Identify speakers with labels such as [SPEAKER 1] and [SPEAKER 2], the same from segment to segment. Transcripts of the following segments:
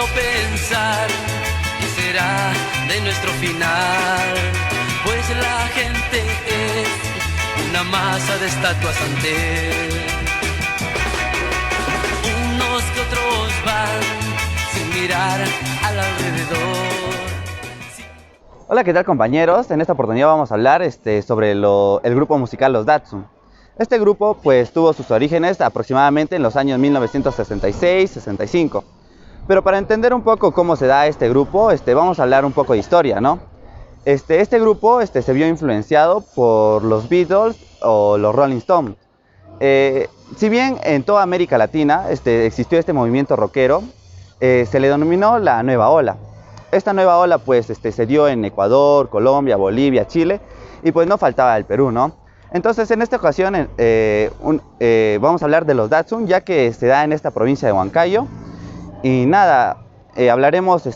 [SPEAKER 1] solo pensar qué será de nuestro final, pues la gente es una masa de estatuas ante él. Unos que otros van sin mirar al alrededor.
[SPEAKER 2] Hola, ¿qué tal, compañeros? En esta oportunidad vamos a hablar sobre el grupo musical Los Datsun. Este grupo pues tuvo sus orígenes aproximadamente en los años 1966-65. Pero para entender un poco cómo se da este grupo, vamos a hablar un poco de historia, ¿no? Este grupo se vio influenciado por los Beatles o los Rolling Stones. Si bien en toda América Latina existió este movimiento rockero, se le denominó la Nueva Ola. Esta nueva ola pues se dio en Ecuador, Colombia, Bolivia, Chile y pues no faltaba el Perú, ¿no? Entonces en esta ocasión vamos a hablar de los Datsun, ya que se da en esta provincia de Huancayo. Y nada, hablaremos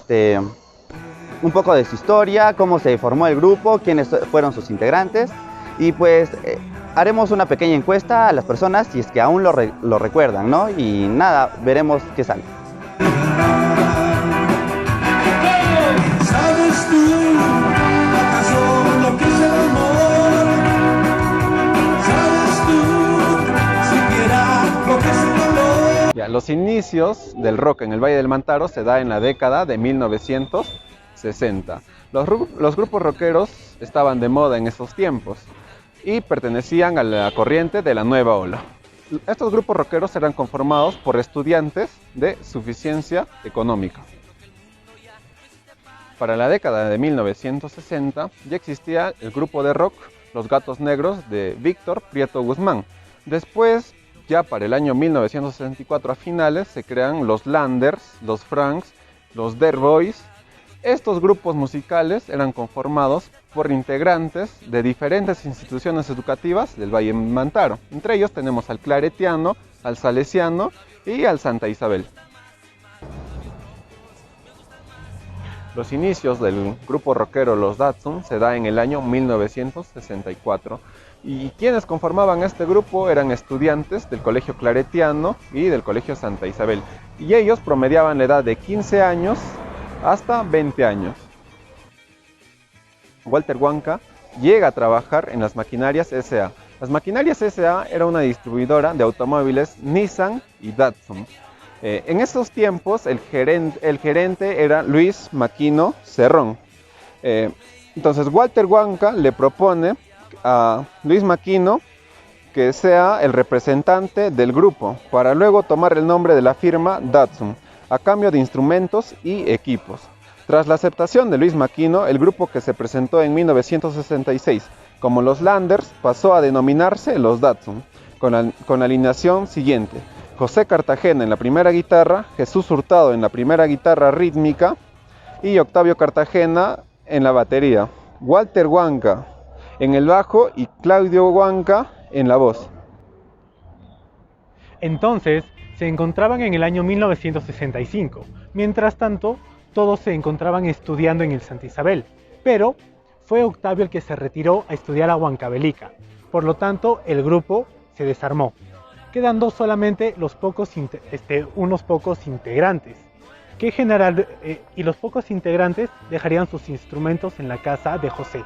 [SPEAKER 2] un poco de su historia, cómo se formó el grupo, quiénes fueron sus integrantes. Y pues haremos una pequeña encuesta a las personas si es que aún lo recuerdan, ¿no? Y nada, veremos qué sale.
[SPEAKER 3] ¿Sabes tú acaso lo que es el amor? ¿Sabes tú siquiera lo que es el dolor?
[SPEAKER 4] Los inicios del rock en el Valle del Mantaro se da en la década de 1960. Los grupos rockeros estaban de moda en esos tiempos y pertenecían a la corriente de la nueva ola. Estos grupos rockeros eran conformados por estudiantes de suficiencia económica. Para la década de 1960 ya existía el grupo de rock Los Gatos Negros de Víctor Prieto Guzmán. Después, ya para el año 1964 a finales, se crean los Landers, los Franks, los Der Boys. Estos grupos musicales eran conformados por integrantes de diferentes instituciones educativas del Valle del Mantaro. Entre ellos tenemos al Claretiano, al Salesiano y al Santa Isabel. Los inicios del grupo rockero Los Datsun se da en el año 1964 y quienes conformaban este grupo eran estudiantes del Colegio Claretiano y del Colegio Santa Isabel, y ellos promediaban la edad de 15 años hasta 20 años. Walter Huanca llega a trabajar en las Maquinarias S.A. Las Maquinarias S.A. era una distribuidora de automóviles Nissan y Datsun. En esos tiempos el gerente era Luis Maquino Cerrón. Entonces Walter Huanca le propone a Luis Maquino que sea el representante del grupo para luego tomar el nombre de la firma Datsun a cambio de instrumentos y equipos. Tras la aceptación de Luis Maquino, el grupo, que se presentó en 1966 como los Landers, pasó a denominarse los Datsun con la alineación siguiente: José Cartagena en la primera guitarra, Jesús Hurtado en la primera guitarra rítmica y Octavio Cartagena en la batería, Walter Huanca en el bajo y Claudio Huanca en la voz.
[SPEAKER 5] Entonces se encontraban en el año 1965. Mientras tanto, todos se encontraban estudiando en el Santa Isabel, pero fue Octavio el que se retiró a estudiar a Huancavelica. Por lo tanto, el grupo se desarmó, quedando solamente unos pocos integrantes, y los pocos integrantes dejarían sus instrumentos en la casa de José.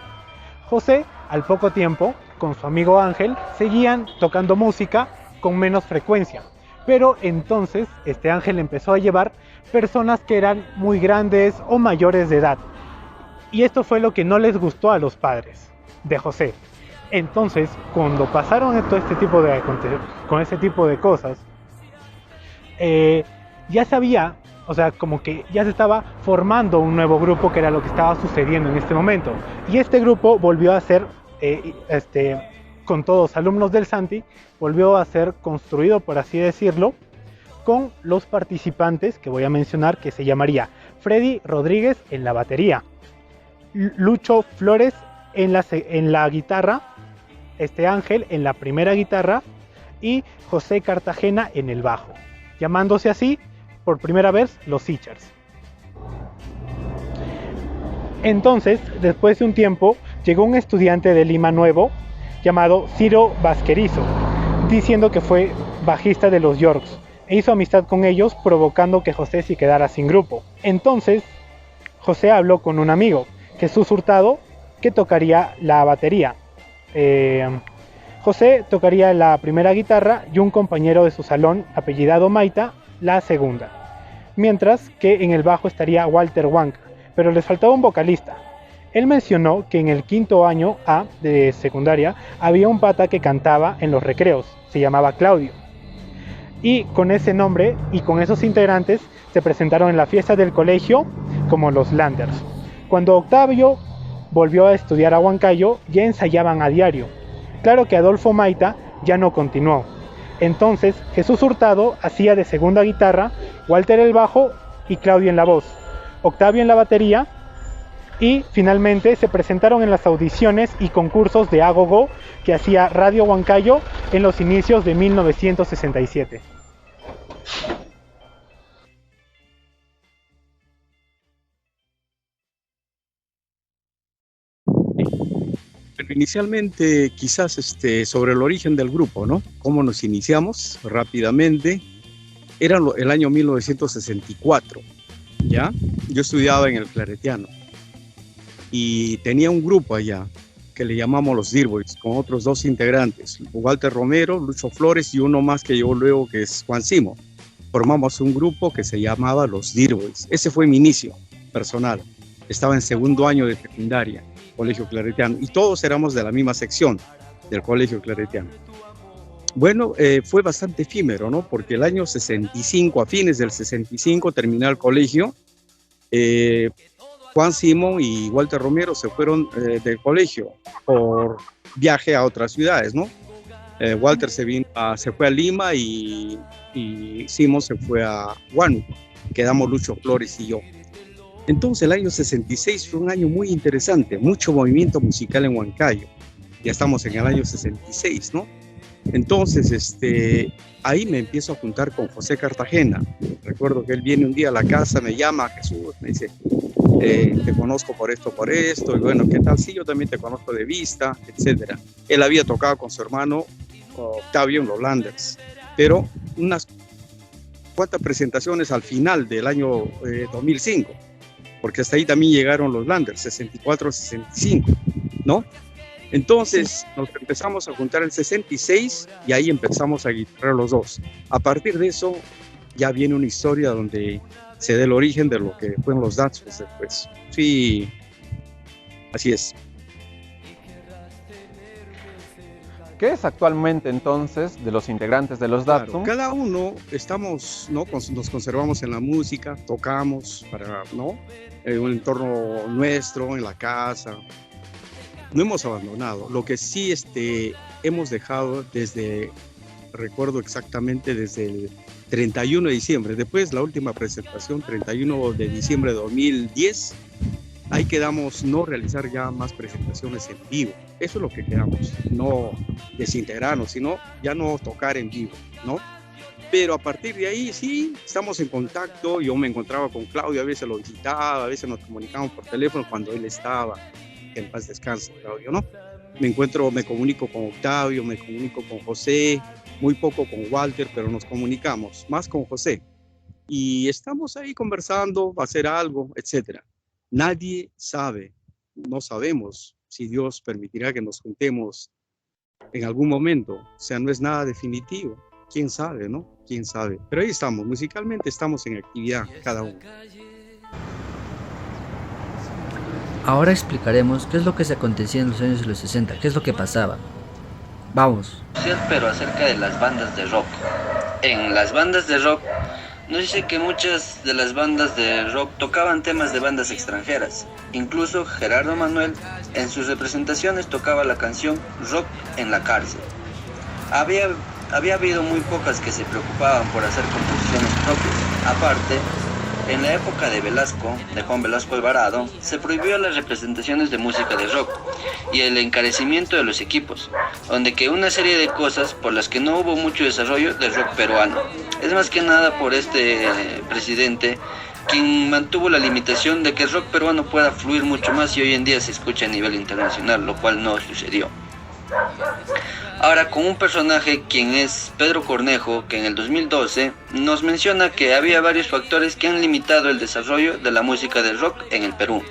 [SPEAKER 5] José, al poco tiempo, con su amigo Ángel, seguían tocando música con menos frecuencia, pero entonces Ángel empezó a llevar personas que eran muy grandes o mayores de edad, y esto fue lo que no les gustó a los padres de José. Entonces, cuando pasaron todo este tipo de cosas, ya sabía, como que ya se estaba formando un nuevo grupo, que era lo que estaba sucediendo en este momento. Y este grupo volvió a ser, con todos alumnos del Santi, volvió a ser construido, por así decirlo, con los participantes que voy a mencionar, que se llamaría Freddy Rodríguez en la batería, Lucho Flores en la guitarra, Ángel en la primera guitarra y José Cartagena en el bajo, llamándose así por primera vez los Seachers. Entonces, después de un tiempo, llegó un estudiante de Lima Nuevo llamado Ciro Vasquerizo, diciendo que fue bajista de los Yorks. e hizo amistad con ellos, provocando que José se quedara sin grupo. Entonces, José habló con un amigo, Jesús Hurtado, que tocaría la batería. José tocaría la primera guitarra y un compañero de su salón, apellidado Maita, la segunda. Mientras que en el bajo estaría Walter Huanca, pero les faltaba un vocalista. Él mencionó que en el quinto año A de secundaria había un pata que cantaba en los recreos, se llamaba Claudio. Y con ese nombre y con esos integrantes se presentaron en la fiesta del colegio como los Landers. Cuando Octavio volvió a estudiar a Huancayo, ya ensayaban a diario. Claro que Adolfo Maita ya no continuó. Entonces Jesús Hurtado hacía de segunda guitarra, Walter el bajo y Claudio en la voz, Octavio en la batería, y finalmente se presentaron en las audiciones y concursos de Agogo que hacía Radio Huancayo en los inicios de 1967.
[SPEAKER 6] Pero inicialmente, quizás sobre el origen del grupo, ¿no? Cómo nos iniciamos rápidamente. Era el año 1964, ¿ya? Yo estudiaba en el Claretiano y tenía un grupo allá que le llamamos los Dirboys, con otros 2 integrantes, Walter Romero, Lucho Flores y uno más que llegó luego, que es Juan Simo. Formamos un grupo que se llamaba los Dirboys. Ese fue mi inicio personal. Estaba en segundo año de secundaria, Colegio Claretiano, y todos éramos de la misma sección del Colegio Claretiano. Bueno, fue bastante efímero, ¿no? Porque el año 65, a fines del 65, terminé el colegio. Juan Simón y Walter Romero se fueron del colegio por viaje a otras ciudades, ¿no? Walter se fue a Lima y Simón se fue a Huánuco. Quedamos Lucho Flores y yo. Entonces el año 66 fue un año muy interesante, mucho movimiento musical en Huancayo. Ya estamos en el año 66, ¿no? Entonces, ahí me empiezo a juntar con José Cartagena. Recuerdo que él viene un día a la casa, me llama, Jesús, me dice, te conozco por esto, y bueno, ¿qué tal? Sí, yo también te conozco de vista, etcétera. Él había tocado con su hermano Octavio en los Landers, pero unas cuantas presentaciones al final del año 2005, porque hasta ahí también llegaron los Landers, 64, 65, ¿no? Entonces nos empezamos a juntar el 66 y ahí empezamos a guitarrear los dos. A partir de eso ya viene una historia donde se da el origen de lo que fueron los Datsuns después. Sí, así es.
[SPEAKER 4] ¿Qué es actualmente entonces de los integrantes de los Datsun?
[SPEAKER 6] Claro, cada uno estamos, ¿no? Nos conservamos en la música, tocamos para, ¿no? Un entorno nuestro, en la casa. No hemos abandonado. Lo que sí hemos dejado recuerdo exactamente desde el 31 de diciembre, después la última presentación, 31 de diciembre de 2010, ahí quedamos no realizar ya más presentaciones en vivo. Eso es lo que quedamos, no desintegrarnos, sino ya no tocar en vivo, ¿no? Pero a partir de ahí sí, estamos en contacto. Yo me encontraba con Claudio, a veces lo visitaba, a veces nos comunicábamos por teléfono cuando él estaba. Que en paz descanse, Claudio, ¿no? Me comunico con Octavio, me comunico con José, muy poco con Walter, pero nos comunicamos, más con José. Y estamos ahí conversando, hacer algo, etcétera. Nadie sabe, no sabemos si Dios permitirá que nos juntemos en algún momento. O sea, no es nada definitivo. ¿Quién sabe, no? ¿Quién sabe? Pero ahí estamos, musicalmente estamos en actividad cada uno.
[SPEAKER 7] Ahora explicaremos qué es lo que se acontecía en los años de los 60, qué es lo que pasaba. Vamos.
[SPEAKER 1] Pero acerca de las bandas de rock. En las bandas de rock, nos dice que muchas de las bandas de rock tocaban temas de bandas extranjeras. Incluso Gerardo Manuel en sus representaciones tocaba la canción Rock en la cárcel. Había habido muy pocas que se preocupaban por hacer composiciones propias. Aparte, en la época de Juan Velasco Alvarado, se prohibió las representaciones de música de rock y el encarecimiento de los equipos, donde que una serie de cosas por las que no hubo mucho desarrollo del rock peruano. Es más que nada por este presidente quien mantuvo la limitación de que el rock peruano pueda fluir mucho más y hoy en día se escucha a nivel internacional, lo cual no sucedió. Ahora con un personaje quien es Pedro Cornejo, que en el 2012 nos menciona que había varios factores que han limitado el desarrollo de la música del rock en el Perú.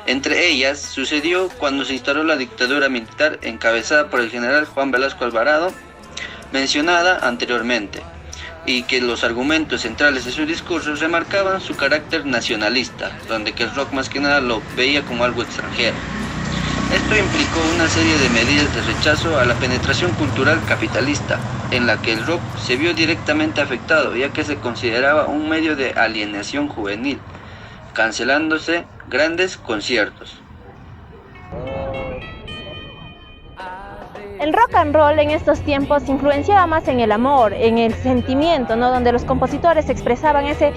[SPEAKER 1] Entre ellas, sucedió cuando se instaló la dictadura militar encabezada por el general Juan Velasco Alvarado, mencionada anteriormente, y que los argumentos centrales de su discurso remarcaban su carácter nacionalista, donde que el rock más que nada lo veía como algo extranjero. Esto implicó una serie de medidas de rechazo a la penetración cultural capitalista, en la que el rock se vio directamente afectado, ya que se consideraba un medio de alienación juvenil, cancelándose grandes conciertos.
[SPEAKER 8] El rock and roll en estos tiempos influenciaba más en el amor, en el sentimiento, ¿no? Donde los compositores expresaban ese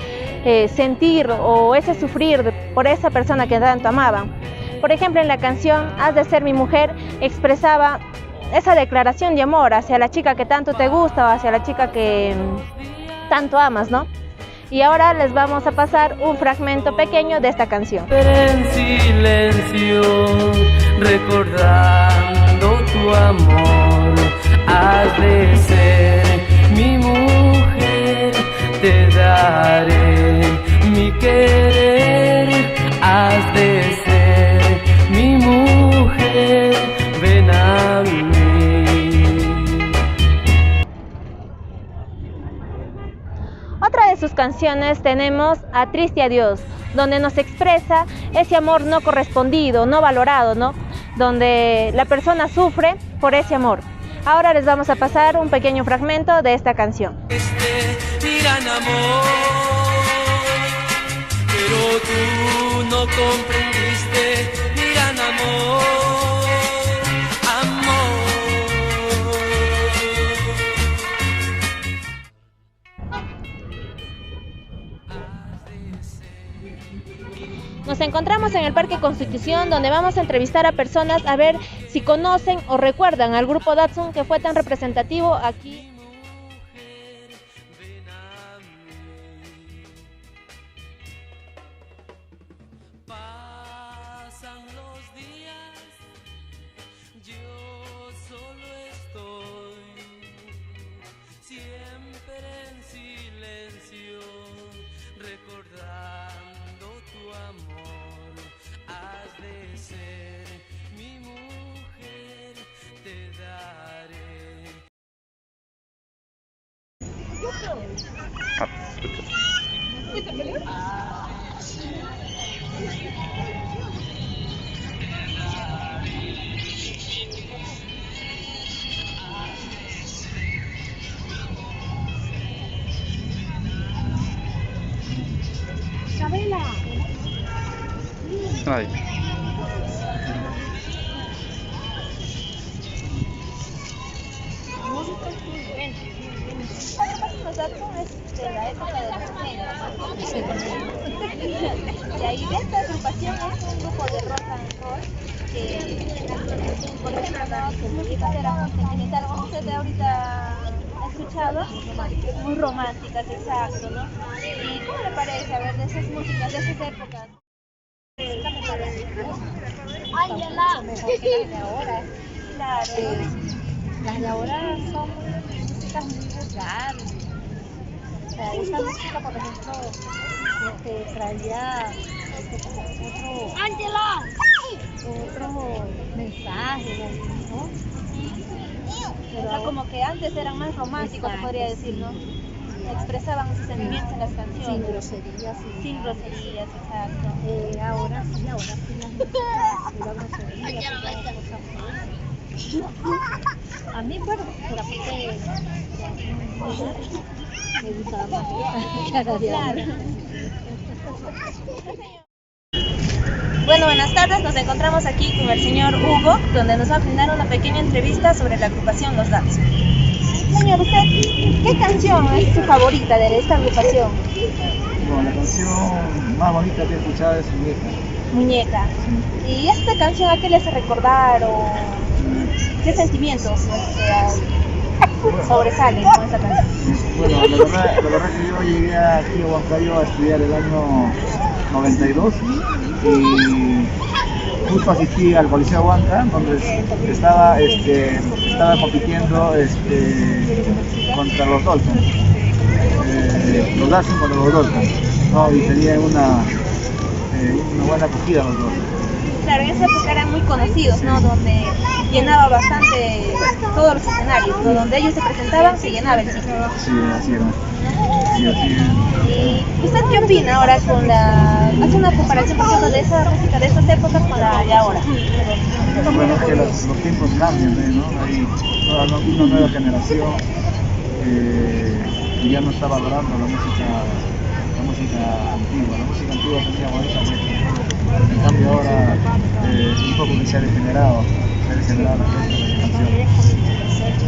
[SPEAKER 8] sentir o ese sufrir por esa persona que tanto amaban. Por ejemplo, en la canción Has de ser mi mujer expresaba esa declaración de amor hacia la chica que tanto te gusta o hacia la chica que tanto amas, ¿no? Y ahora les vamos a pasar un fragmento pequeño de esta canción.
[SPEAKER 9] En silencio, recordando tu amor, has de ser mi mujer, te daré mi querer, has de ser mi mujer, ven a mí.
[SPEAKER 8] Otra de sus canciones tenemos A Triste Adiós, donde nos expresa ese amor no correspondido, no valorado, ¿no? Donde la persona sufre por ese amor. Ahora les vamos a pasar un pequeño fragmento de esta canción.
[SPEAKER 9] Este gran amor, pero tú no comprendiste mi gran amor.
[SPEAKER 8] Nos encontramos en el Parque Constitución, donde vamos a entrevistar a personas a ver si conocen o recuerdan al grupo Datsun que fue tan representativo aquí.
[SPEAKER 9] Pasan los días, yo solo estoy, siempre en silencio, recordando tu amor, has de ser mi mujer, te daré.
[SPEAKER 6] Ay.
[SPEAKER 8] Los Datsun es de la época de los 70. Y ahí esta agrupación es un grupo de rock and roll que, por ejemplo, ¿no? Sus músicas eran muy sentimentales, como usted ahorita ha escuchado, muy románticas, exacto, ¿no? ¿Y cómo le parece, a ver, de esas músicas, de esas épocas? ¡Ay, la! Mejor que las de ahora. Claro.
[SPEAKER 10] Las de ahora son músicas muy vulgares. O sea, esta música, por ejemplo, traía como otro mensaje, ¿no?
[SPEAKER 8] Pero como que antes eran más románticos, se podría decir, ¿no? Expresaban sus sentimientos en las canciones.
[SPEAKER 10] Sin groserías.
[SPEAKER 8] Sin groserías, exacto.
[SPEAKER 10] Ahora sí las groserías, cosas feas. A mí, bueno, por la parte me gustaba más cada día.
[SPEAKER 8] Bueno, buenas tardes, nos encontramos aquí con el señor Hugo, donde nos va a brindar una pequeña entrevista sobre la agrupación Los Datsun. Señor, ¿usted qué canción es su favorita de esta agrupación?
[SPEAKER 11] Bueno, la canción más bonita que he escuchado es
[SPEAKER 8] Muñeca. ¿Y esta canción a qué le hace recordar o qué sentimientos sobresalen con esta canción?
[SPEAKER 11] Bueno, la verdad que yo llegué aquí a Huancayo a estudiar el año 92 y justo asistí al Coliseo Huanca, donde estaba compitiendo contra los Dolphins. Los Datsun contra los Dolphins, ¿no? Y tenían una buena acogida los dos.
[SPEAKER 8] Claro, en esa época eran muy conocidos, ¿no? Donde llenaba bastante todos los escenarios, ¿no? Donde ellos se presentaban, se llenaba el sitio.
[SPEAKER 11] Sí, así era. Sí, así era.
[SPEAKER 8] ¿Y usted qué opina ahora hace una comparación, por ejemplo, de esa música de esas épocas con la de ahora?
[SPEAKER 11] Bueno, es que los tiempos cambian, ¿no? Hay una nueva generación que ya no está valorando la música antigua. La música antigua tenía bonitas letras. En cambio ahora un poco que se ha degenerado la canción.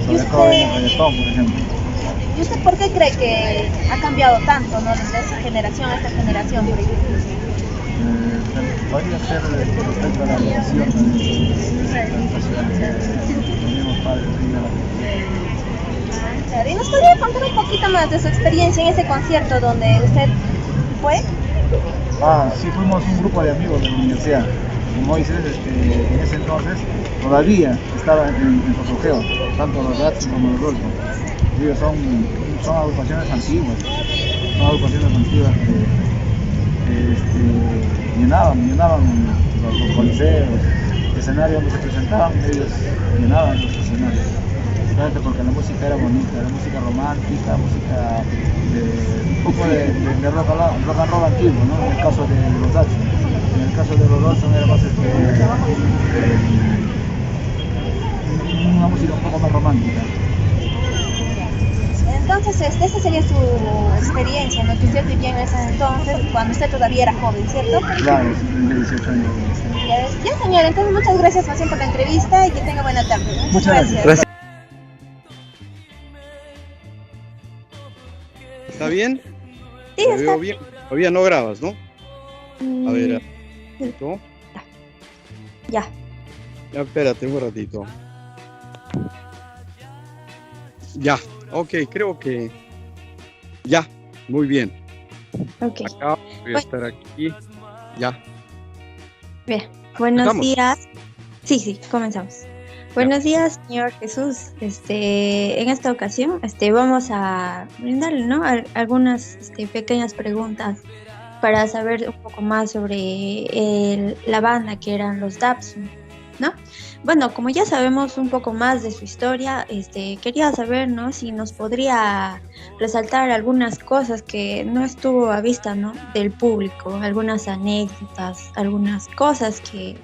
[SPEAKER 11] Sobre todo en el reggaetón, por ejemplo.
[SPEAKER 8] ¿Y usted por qué cree que ha cambiado tanto, ¿no? Desde esa generación a esta generación?
[SPEAKER 11] Podría ser respecto a la educación que teníamos padres
[SPEAKER 8] Claro, ¿y nos podría contar un poquito más de su experiencia en ese concierto donde usted fue?
[SPEAKER 11] Sí, fuimos un grupo de amigos de la universidad. Como dices, en ese entonces todavía estaba en su apogeo, tanto los Datsun como los Dolphins. Ellos son agrupaciones antiguas, que llenaban los coliseos, escenarios donde se presentaban, ellos llenaban los escenarios. Porque la música era bonita, era música romántica, música un poco de rock and roll antiguo, ¿no? En el caso de los Datsun. En el caso de los Datsun era más una música un poco más romántica.
[SPEAKER 8] Entonces, esa sería su experiencia, ¿no? Que usted vivía en ese entonces, cuando usted todavía era joven, ¿cierto?
[SPEAKER 11] Claro, de 18 años.
[SPEAKER 8] Ya, señor, entonces muchas gracias más bien por la entrevista y que tenga buena tarde.
[SPEAKER 11] Muchas gracias.
[SPEAKER 6] ¿Está bien?
[SPEAKER 8] Sí,
[SPEAKER 6] ¿Me
[SPEAKER 8] está
[SPEAKER 6] veo bien? Todavía no grabas, ¿no? A ver, ¿no?
[SPEAKER 8] Ya.
[SPEAKER 6] Ya, espérate un ratito. Ya, ok, creo que ya, muy bien.
[SPEAKER 10] Ok.
[SPEAKER 6] Acá voy a estar aquí. Ya.
[SPEAKER 10] Bien, buenos
[SPEAKER 6] ¿Empezamos?
[SPEAKER 10] días. Sí, comenzamos. Buenos días, señor Jesús. En esta ocasión, vamos a brindarle, ¿no? Algunas pequeñas preguntas para saber un poco más sobre la banda que eran los Datsun, ¿no? Bueno, como ya sabemos un poco más de su historia, quería saber, ¿no? Si nos podría resaltar algunas cosas que no estuvo a vista, ¿no? Del público, algunas anécdotas, algunas cosas que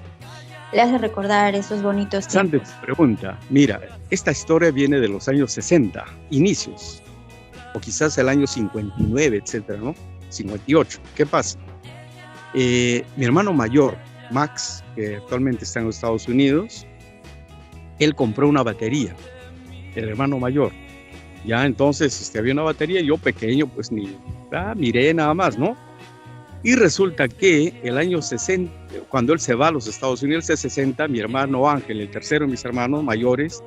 [SPEAKER 10] le hace recordar esos bonitos tiempos.
[SPEAKER 6] Interesante tu pregunta. Mira, esta historia viene de los años 60, inicios, o quizás el año 59, etcétera, ¿no? 58. ¿Qué pasa? Mi hermano mayor, Max, que actualmente está en los Estados Unidos, él compró una batería, el hermano mayor. Ya entonces había una batería, yo pequeño, pues miré nada más, ¿no? Y resulta que el año 60, cuando él se va a los Estados Unidos, el 60, mi hermano Ángel, el tercero de mis hermanos mayores,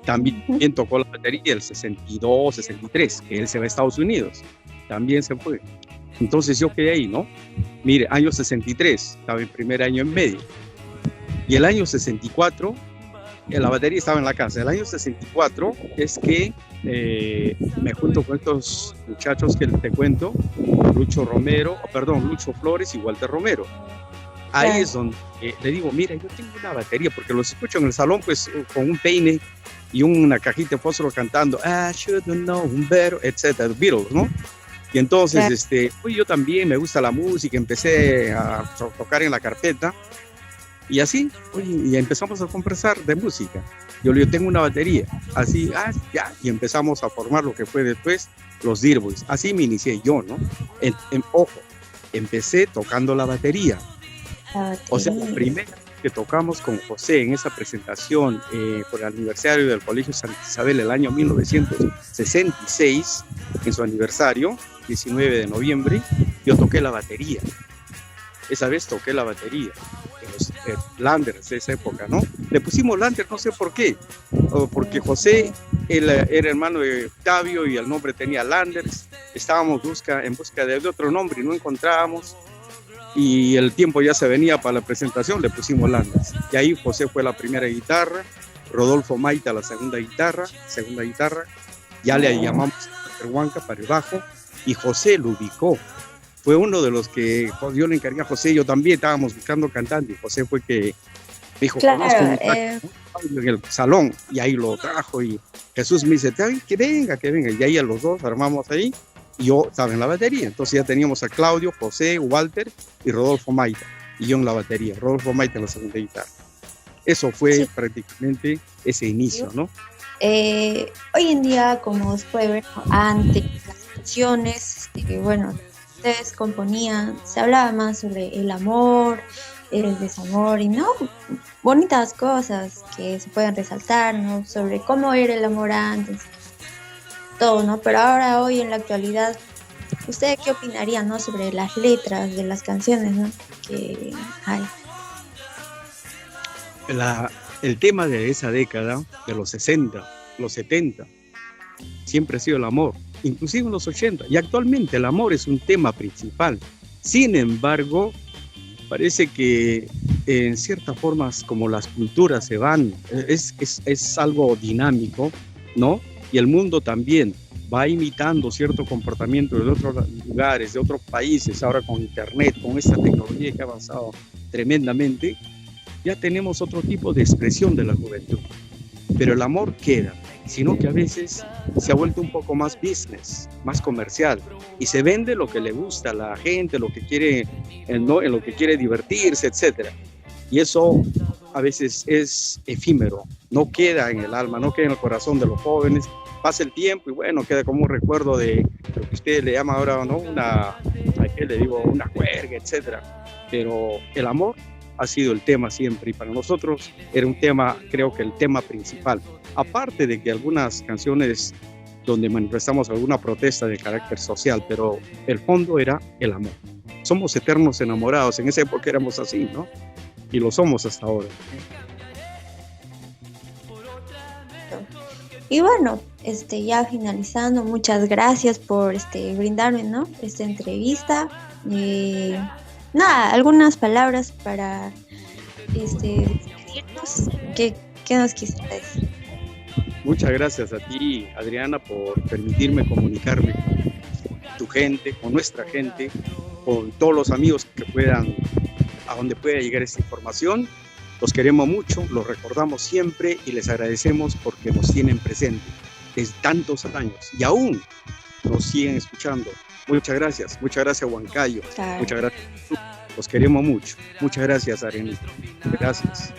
[SPEAKER 6] también tocó la batería, el 62, 63, que él se va a Estados Unidos, también se fue. Entonces yo quedé ahí, ¿no? Mire, año 63, estaba en primer año en medio. Y el año 64, la batería estaba en la casa. El año 64 es que me junto con estos muchachos que te cuento, Lucho Flores y Walter Romero. Ahí es donde le digo, mira, yo tengo una batería, porque los escucho en el salón pues con un peine y una cajita de fósforo cantando I should know better, etcétera, Beatles, ¿no? Y entonces, yo también me gusta la música, empecé a tocar en la carpeta y así, y empezamos a conversar de música. Yo tengo una batería, así, ya, y empezamos a formar lo que fue después los Dirboys. Así me inicié yo, ¿no? Ojo, empecé tocando la batería. O sea, la primera que tocamos con José en esa presentación por el aniversario del Colegio Santa Isabel, el año 1966, en su aniversario, 19 de noviembre, yo toqué la batería. Esa vez toqué la batería, los Landers de esa época, ¿no? Le pusimos Landers, no sé por qué, porque José era hermano de Octavio y el nombre tenía Landers. Estábamos en busca de otro nombre y no encontrábamos. y el tiempo ya se venía para la presentación, le pusimos Landas. Y ahí José fue la primera guitarra, Rodolfo Maita la segunda guitarra, ya le llamamos Huanca para el bajo, y José lo ubicó. Fue uno de los que yo le encargué a José, yo también estábamos buscando cantante, y José fue que dijo,
[SPEAKER 10] Claro,
[SPEAKER 6] conozco un en el salón, y ahí lo trajo, y Jesús me dice, que venga, y ahí a los dos armamos ahí, y yo estaba en la batería, entonces ya teníamos a Claudio, José, Walter y Rodolfo Maita, y yo en la batería, Rodolfo Maita en la segunda guitarra. Eso fue prácticamente ese inicio, ¿no?
[SPEAKER 10] Hoy en día, como se puede ver, antes las canciones, bueno, ustedes componían, se hablaba más sobre el amor, el desamor y no bonitas cosas que se pueden resaltar, ¿no? Sobre cómo era el amor antes, todo, ¿no? Pero ahora, hoy en la actualidad, ¿usted qué opinaría, no? Sobre las letras de las canciones, ¿no? Que hay.
[SPEAKER 6] El tema de esa década, de los 60, los 70, siempre ha sido el amor, inclusive en los 80, y actualmente el amor es un tema principal. Sin embargo, parece que en ciertas formas como las culturas se van, es algo dinámico, ¿no? Y el mundo también va imitando cierto comportamiento de otros lugares, de otros países. Ahora con internet, con esta tecnología que ha avanzado tremendamente, ya tenemos otro tipo de expresión de la juventud. Pero el amor queda, sino que a veces se ha vuelto un poco más business, más comercial, y se vende lo que le gusta a la gente, lo que quiere, en lo que quiere divertirse, etc. Y eso a veces es efímero, no queda en el alma, no queda en el corazón de los jóvenes. Pasa el tiempo y bueno, queda como un recuerdo de lo que usted le llama ahora, ¿no? Una juerga, etc. Pero el amor ha sido el tema siempre, y para nosotros era un tema, creo que el tema principal. Aparte de que algunas canciones donde manifestamos alguna protesta de carácter social, pero el fondo era el amor. Somos eternos enamorados, en esa época éramos así, ¿no? Y lo somos hasta ahora.
[SPEAKER 10] Y bueno, ya finalizando, muchas gracias por brindarme, ¿no? Esta entrevista. Nada, algunas palabras para despedirnos. ¿Qué nos quisiera decir?
[SPEAKER 6] Muchas gracias a ti, Adriana, por permitirme comunicarme con tu gente, con nuestra gente, con todos los amigos que puedan, a donde pueda llegar esta información. Los queremos mucho, los recordamos siempre y les agradecemos porque nos tienen presente desde tantos años y aún nos siguen escuchando. Muchas gracias, Huancayo. Claro. Muchas gracias. Los queremos mucho. Muchas gracias, Arenita. Gracias.